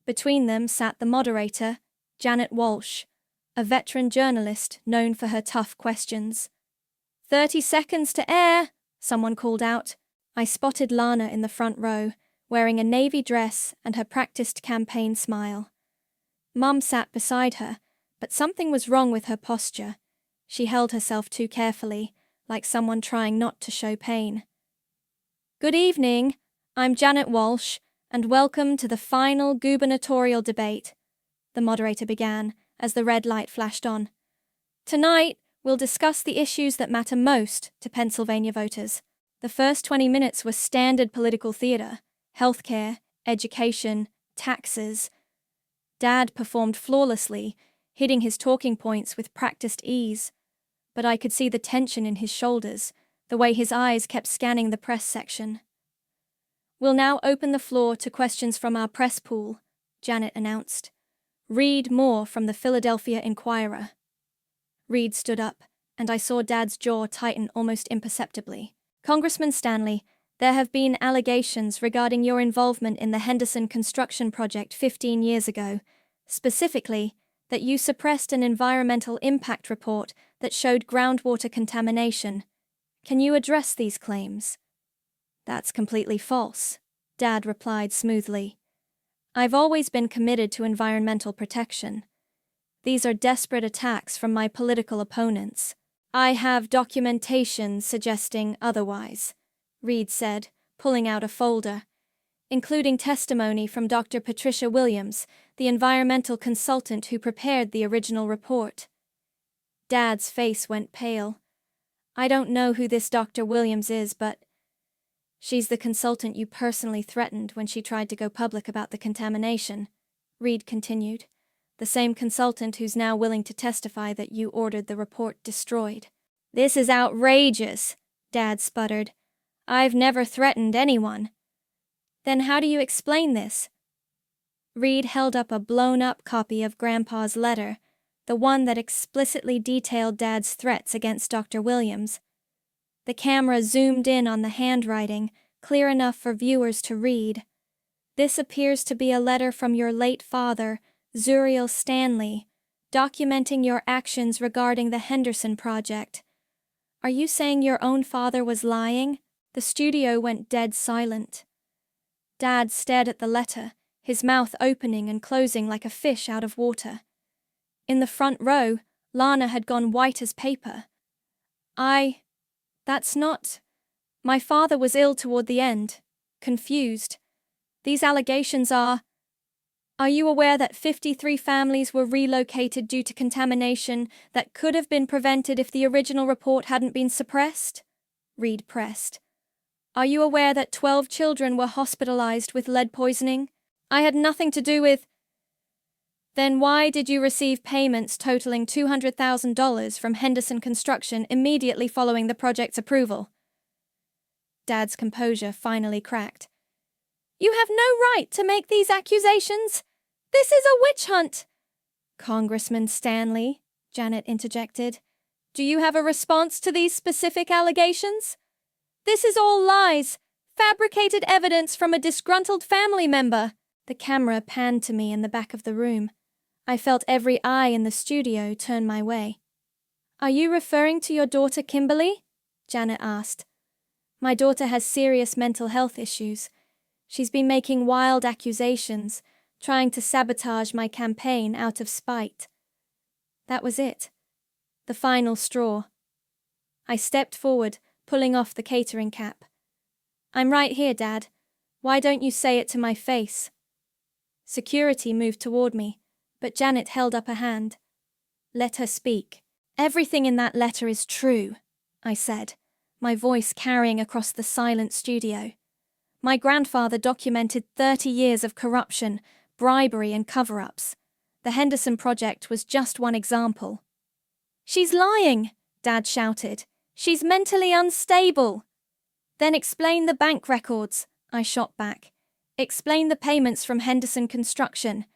Between them sat the moderator, Janet Walsh, a veteran journalist known for her tough questions. 30 seconds to air, someone called out. I spotted Lana in the front row, wearing a navy dress and her practiced campaign smile. Mum sat beside her, but something was wrong with her posture. She held herself too carefully, like someone trying not to show pain. Good evening, I'm Janet Walsh, and welcome to the final gubernatorial debate, the moderator began as the red light flashed on. Tonight, we'll discuss the issues that matter most to Pennsylvania voters. The first 20 minutes were standard political theater: healthcare, education, taxes. Dad performed flawlessly, hitting his talking points with practiced ease. But I could see the tension in his shoulders, the way his eyes kept scanning the press section. We'll now open the floor to questions from our press pool, Janet announced. Read more from the Philadelphia Inquirer. Reed stood up, and I saw Dad's jaw tighten almost imperceptibly. Congressman Stanley, there have been allegations regarding your involvement in the Henderson construction project 15 years ago, specifically that you suppressed an environmental impact report that showed groundwater contamination. Can you address these claims? That's completely false, Dad replied smoothly. I've always been committed to environmental protection. These are desperate attacks from my political opponents. I have documentation suggesting otherwise, Reed said, pulling out a folder, including testimony from Dr. Patricia Williams, the environmental consultant who prepared the original report. Dad's face went pale. I don't know who this Dr. Williams is, but she's the consultant you personally threatened when she tried to go public about the contamination, Reed continued. The same consultant who's now willing to testify that you ordered the report destroyed. This is outrageous, Dad sputtered. I've never threatened anyone. Then how do you explain this? Reed held up a blown-up copy of Grandpa's letter, the one that explicitly detailed Dad's threats against Dr. Williams. The camera zoomed in on the handwriting, clear enough for viewers to read. This appears to be a letter from your late father, Zuriel Stanley, documenting your actions regarding the Henderson project. Are you saying your own father was lying? The studio went dead silent. Dad stared at the letter, his mouth opening and closing like a fish out of water. In the front row, Lana had gone white as paper. That's not... My father was ill toward the end. Confused. These allegations are you aware that 53 families were relocated due to contamination that could have been prevented if the original report hadn't been suppressed? Reed pressed. Are you aware that 12 children were hospitalized with lead poisoning? I had nothing to do with. Then why did you receive payments totaling $200,000 from Henderson Construction immediately following the project's approval? Dad's composure finally cracked. You have no right to make these accusations. This is a witch hunt. Congressman Stanley, Janet interjected, do you have a response to these specific allegations? This is all lies, fabricated evidence from a disgruntled family member. The camera panned to me in the back of the room. I felt every eye in the studio turn my way. Are you referring to your daughter Kimberly? Janet asked. My daughter has serious mental health issues. She's been making wild accusations, trying to sabotage my campaign out of spite. That was it. The final straw. I stepped forward, pulling off the catering cap. I'm right here, Dad. Why don't you say it to my face? Security moved toward me, but Janet held up a hand. Let her speak. Everything in that letter is true, I said, my voice carrying across the silent studio. My grandfather documented 30 years of corruption, bribery and cover-ups. The Henderson project was just one example. She's lying, Dad shouted. She's mentally unstable. Then explain the bank records, I shot back. Explain the payments from Henderson Construction.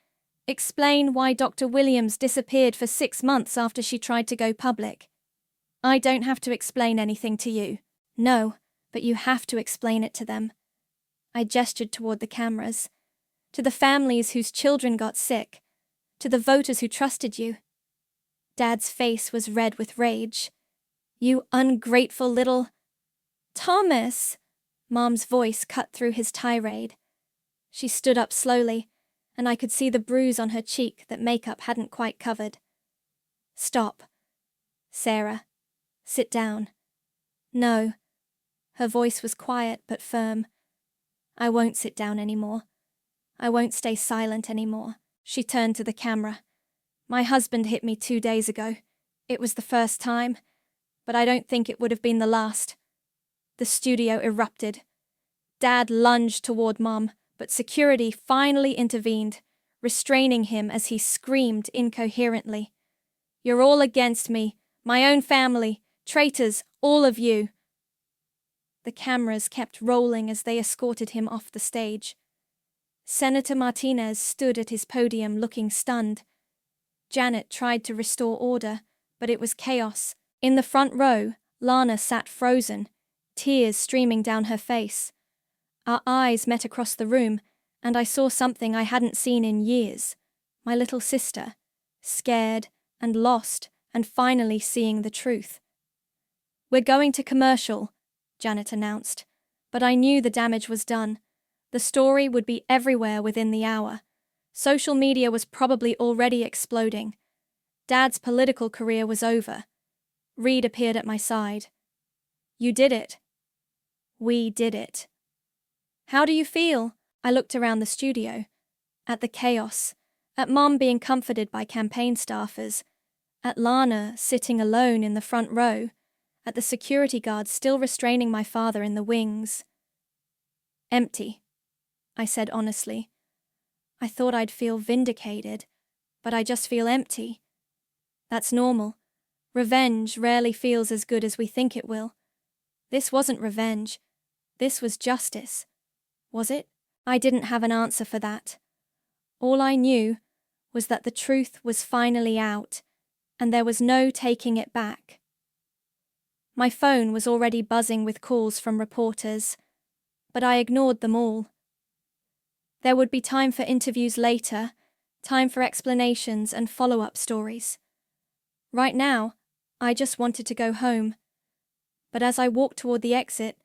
Explain why Dr. Williams disappeared for 6 months after she tried to go public. I don't have to explain anything to you. No, but you have to explain it to them. I gestured toward the cameras. To the families whose children got sick. To the voters who trusted you. Dad's face was red with rage. You ungrateful little... Thomas! Mom's voice cut through his tirade. She stood up slowly, and I could see the bruise on her cheek that makeup hadn't quite covered. Stop. Sarah. Sit down. No. Her voice was quiet but firm. I won't sit down anymore. I won't stay silent anymore. She turned to the camera. My husband hit me 2 days ago. It was the first time, but I don't think it would have been the last. The studio erupted. Dad lunged toward Mom, but security finally intervened, restraining him as he screamed incoherently. You're all against me, my own family, traitors, all of you. The cameras kept rolling as they escorted him off the stage. Senator Martinez stood at his podium looking stunned. Janet tried to restore order, but it was chaos. In the front row, Lana sat frozen, tears streaming down her face. Our eyes met across the room, and I saw something I hadn't seen in years. My little sister, scared and lost, and finally seeing the truth. We're going to commercial, Janet announced, but I knew the damage was done. The story would be everywhere within the hour. Social media was probably already exploding. Dad's political career was over. Reed appeared at my side. You did it. We did it. How do you feel? I looked around the studio. At the chaos. At Mom being comforted by campaign staffers. At Lana sitting alone in the front row. At the security guards still restraining my father in the wings. Empty, I said honestly. I thought I'd feel vindicated, but I just feel empty. That's normal. Revenge rarely feels as good as we think it will. This wasn't revenge. This was justice. Was it? I didn't have an answer for that. All I knew was that the truth was finally out, and there was no taking it back. My phone was already buzzing with calls from reporters, but I ignored them all. There would be time for interviews later, time for explanations and follow-up stories. Right now, I just wanted to go home. But as I walked toward the exit,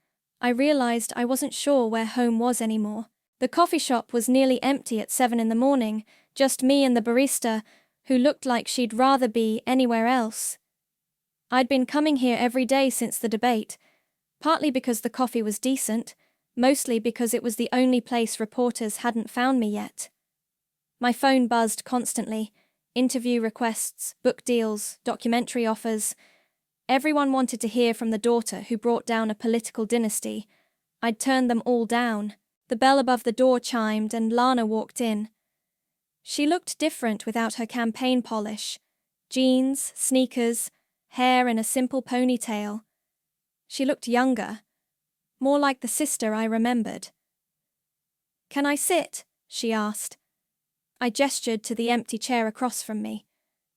I realized I wasn't sure where home was anymore. The coffee shop was nearly empty at 7 in the morning, just me and the barista, who looked like she'd rather be anywhere else. I'd been coming here every day since the debate, Partly because the coffee was decent, mostly because it was the only place reporters hadn't found me yet. My phone buzzed constantly. Interview requests, book deals, documentary offers. Everyone wanted to hear from the daughter who brought down a political dynasty. I'd turned them all down. The bell above the door chimed and Lana walked in. She looked different without her campaign polish. Jeans, sneakers, hair in a simple ponytail. She looked younger, more like the sister I remembered. "Can I sit?" she asked. I gestured to the empty chair across from me.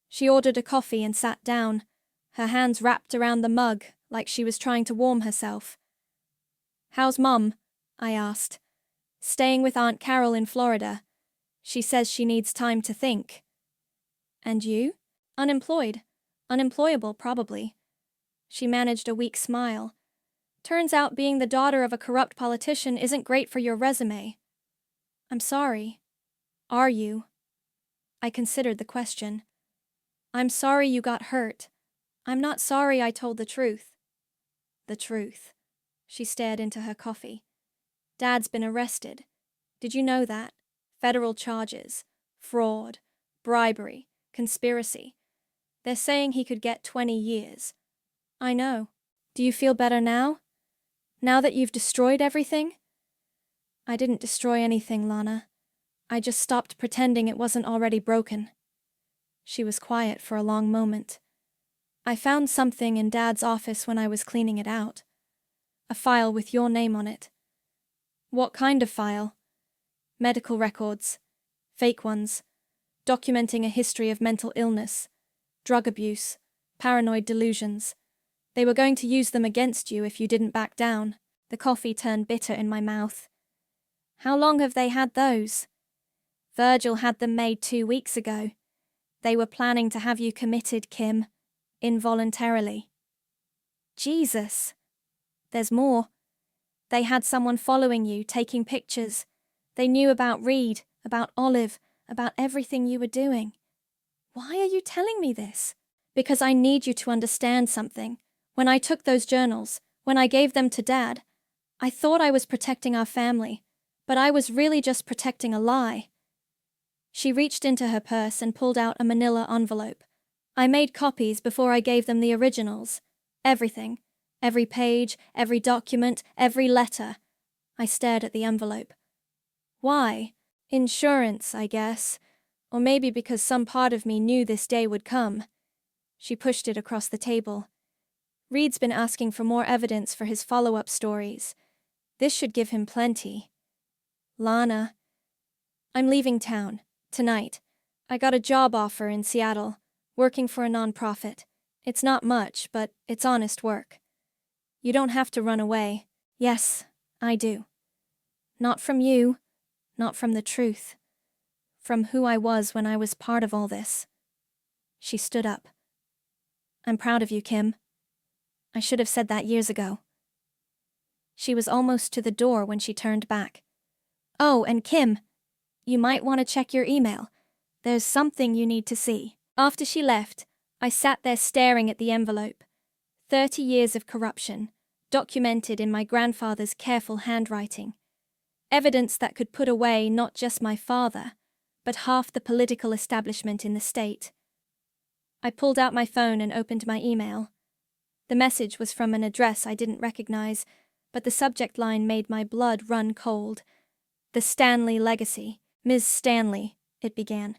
She ordered a coffee and sat down, her hands wrapped around the mug like she was trying to warm herself. "How's Mum?" I asked. "Staying with Aunt Carol in Florida. She says she needs time to think." "And you?" "Unemployed. Unemployable, probably." She managed a weak smile. "Turns out being the daughter of a corrupt politician isn't great for your resume." "I'm sorry." "Are you?" I considered the question. "I'm sorry you got hurt. I'm not sorry I told the truth." "The truth." She stared into her coffee. "Dad's been arrested. Did you know that? Federal charges. Fraud. Bribery. Conspiracy. They're saying he could get 20 years. "I know. Do you feel better now? Now that you've destroyed everything?" "I didn't destroy anything, Lana. I just stopped pretending it wasn't already broken." She was quiet for a long moment. "I found something in Dad's office when I was cleaning it out. A file with your name on it." "What kind of file?" "Medical records. Fake ones. Documenting a history of mental illness, drug abuse, paranoid delusions. They were going to use them against you if you didn't back down." The coffee turned bitter in my mouth. "How long have they had those?" "Virgil had them made 2 weeks ago. They were planning to have you committed, Kim. Involuntarily." "Jesus." "There's more. They had someone following you, taking pictures. They knew about Reed, about Olive, about everything you were doing." "Why are you telling me this?" "Because I need you to understand something. When I took those journals, when I gave them to Dad, I thought I was protecting our family, but I was really just protecting a lie." She reached into her purse and pulled out a manila envelope. "I made copies before I gave them the originals. Everything. Every page, every document, every letter." I stared at the envelope. "Why?" "Insurance, I guess. Or maybe because some part of me knew this day would come." She pushed it across the table. "Reed's been asking for more evidence for his follow-up stories. This should give him plenty." "Lana." "I'm leaving town. Tonight. I got a job offer in Seattle, working for a nonprofit. It's not much, but it's honest work." "You don't have to run away." "Yes, I do. Not from you, not from the truth. From who I was when I was part of all this." She stood up. "I'm proud of you, Kim. I should have said that years ago." She was almost to the door when she turned back. "Oh, and Kim, you might want to check your email. There's something you need to see." After she left, I sat there staring at the envelope. 30 years of corruption, documented in my grandfather's careful handwriting. Evidence that could put away not just my father, but half the political establishment in the state. I pulled out my phone and opened my email. The message was from an address I didn't recognize, but the subject line made my blood run cold. "The Stanley Legacy. Ms. Stanley," it began.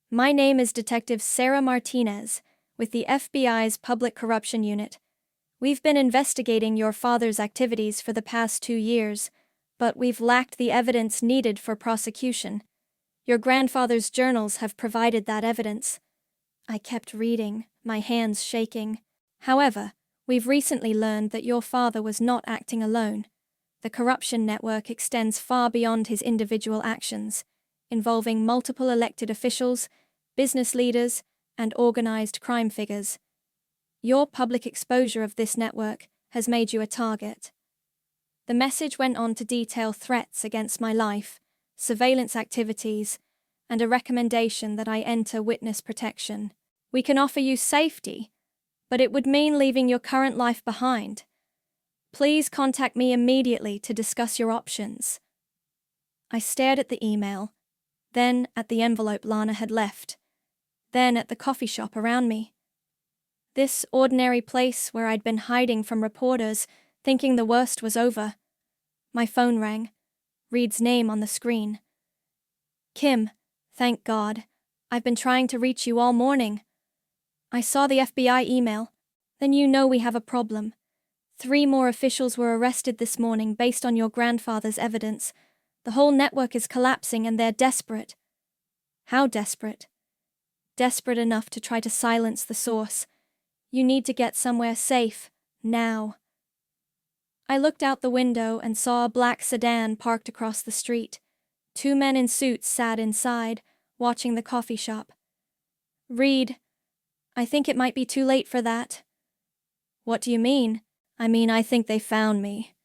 "My name is Detective Sarah Martinez, with the FBI's Public Corruption Unit. We've been investigating your father's activities for the past 2 years, but we've lacked the evidence needed for prosecution. Your grandfather's journals have provided that evidence." I kept reading, my hands shaking. "However, we've recently learned that your father was not acting alone. The corruption network extends far beyond his individual actions, involving multiple elected officials, business leaders, and organized crime figures. Your public exposure of this network has made you a target." The message went on to detail threats against my life, surveillance activities, and a recommendation that I enter witness protection. "We can offer you safety, but it would mean leaving your current life behind. Please contact me immediately to discuss your options. I stared at the email, then at the envelope Lana had left, then at the coffee shop around me. This ordinary place where I'd been hiding from reporters, thinking the worst was over. My phone rang. Reed's name on the screen. Kim, thank God. I've been trying to reach you all morning. I saw the FBI email. Then you know we have a problem. 3 more officials were arrested this morning based on your grandfather's evidence. The whole network is collapsing and they're desperate. How desperate? Desperate enough to try to silence the source. You need to get somewhere safe, now. I looked out the window and saw a black sedan parked across the street. 2 men in suits sat inside, watching the coffee shop. Reed, I think it might be too late for that. What do you mean? I think they found me.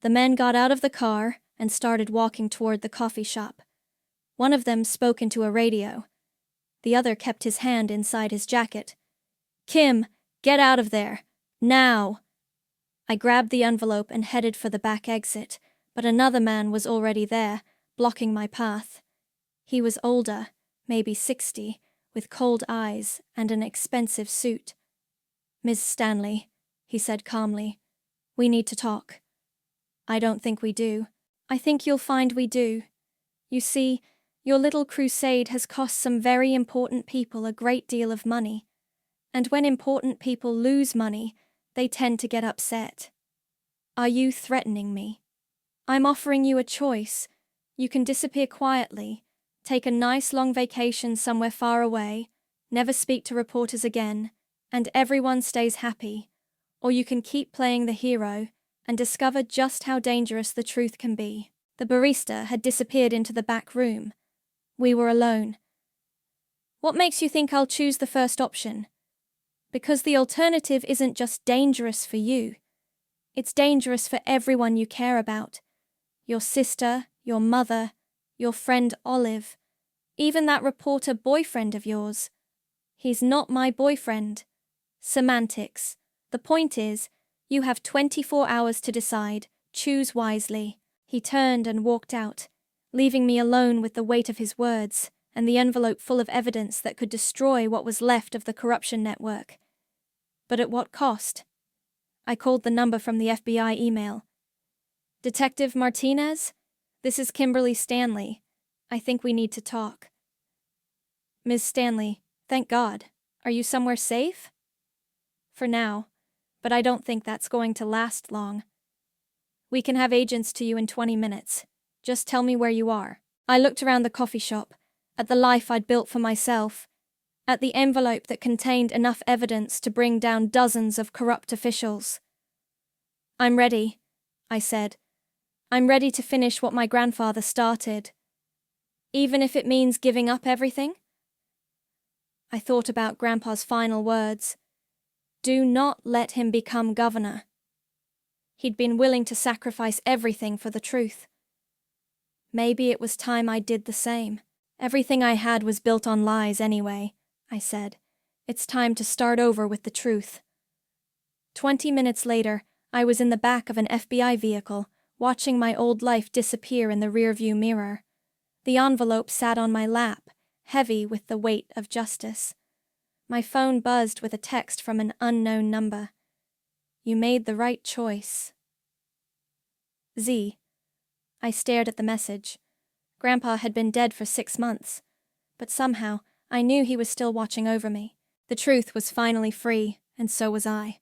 The men got out of the car and started walking toward the coffee shop. One of them spoke into a radio. The other kept his hand inside his jacket. Kim, get out of there. Now. I grabbed the envelope and headed for the back exit, but another man was already there, blocking my path. He was older, maybe 60, with cold eyes and an expensive suit. Ms. Stanley, he said calmly, we need to talk. I don't think we do. I think you'll find we do. You see, your little crusade has cost some very important people a great deal of money. And when important people lose money, they tend to get upset. Are you threatening me? I'm offering you a choice. You can disappear quietly, take a nice long vacation somewhere far away, never speak to reporters again, and everyone stays happy. Or you can keep playing the hero and discover just how dangerous the truth can be. The barista had disappeared into the back room. We were alone. What makes you think I'll choose the first option? Because the alternative isn't just dangerous for you. It's dangerous for everyone you care about. Your sister, your mother, your friend Olive, even that reporter boyfriend of yours. He's not my boyfriend. Semantics. The point is, you have 24 hours to decide. Choose wisely. He turned and walked out, leaving me alone with the weight of his words and the envelope full of evidence that could destroy what was left of the corruption network. But at what cost? I called the number from the FBI email. Detective Martinez? This is Kimberly Stanley. I think we need to talk. Ms. Stanley, thank God. Are you somewhere safe? For now, but I don't think that's going to last long. We can have agents to you in 20 minutes. Just tell me where you are. I looked around the coffee shop, at the life I'd built for myself, at the envelope that contained enough evidence to bring down dozens of corrupt officials. I'm ready, I said. I'm ready to finish what my grandfather started. Even if it means giving up everything? I thought about Grandpa's final words. Do not let him become governor. He'd been willing to sacrifice everything for the truth. Maybe it was time I did the same. Everything I had was built on lies anyway, I said. It's time to start over with the truth. 20 minutes later, I was in the back of an FBI vehicle, watching my old life disappear in the rearview mirror. The envelope sat on my lap, heavy with the weight of justice. My phone buzzed with a text from an unknown number. You made the right choice. Z. I stared at the message. Grandpa had been dead for 6 months, but somehow I knew he was still watching over me. The truth was finally free, and so was I.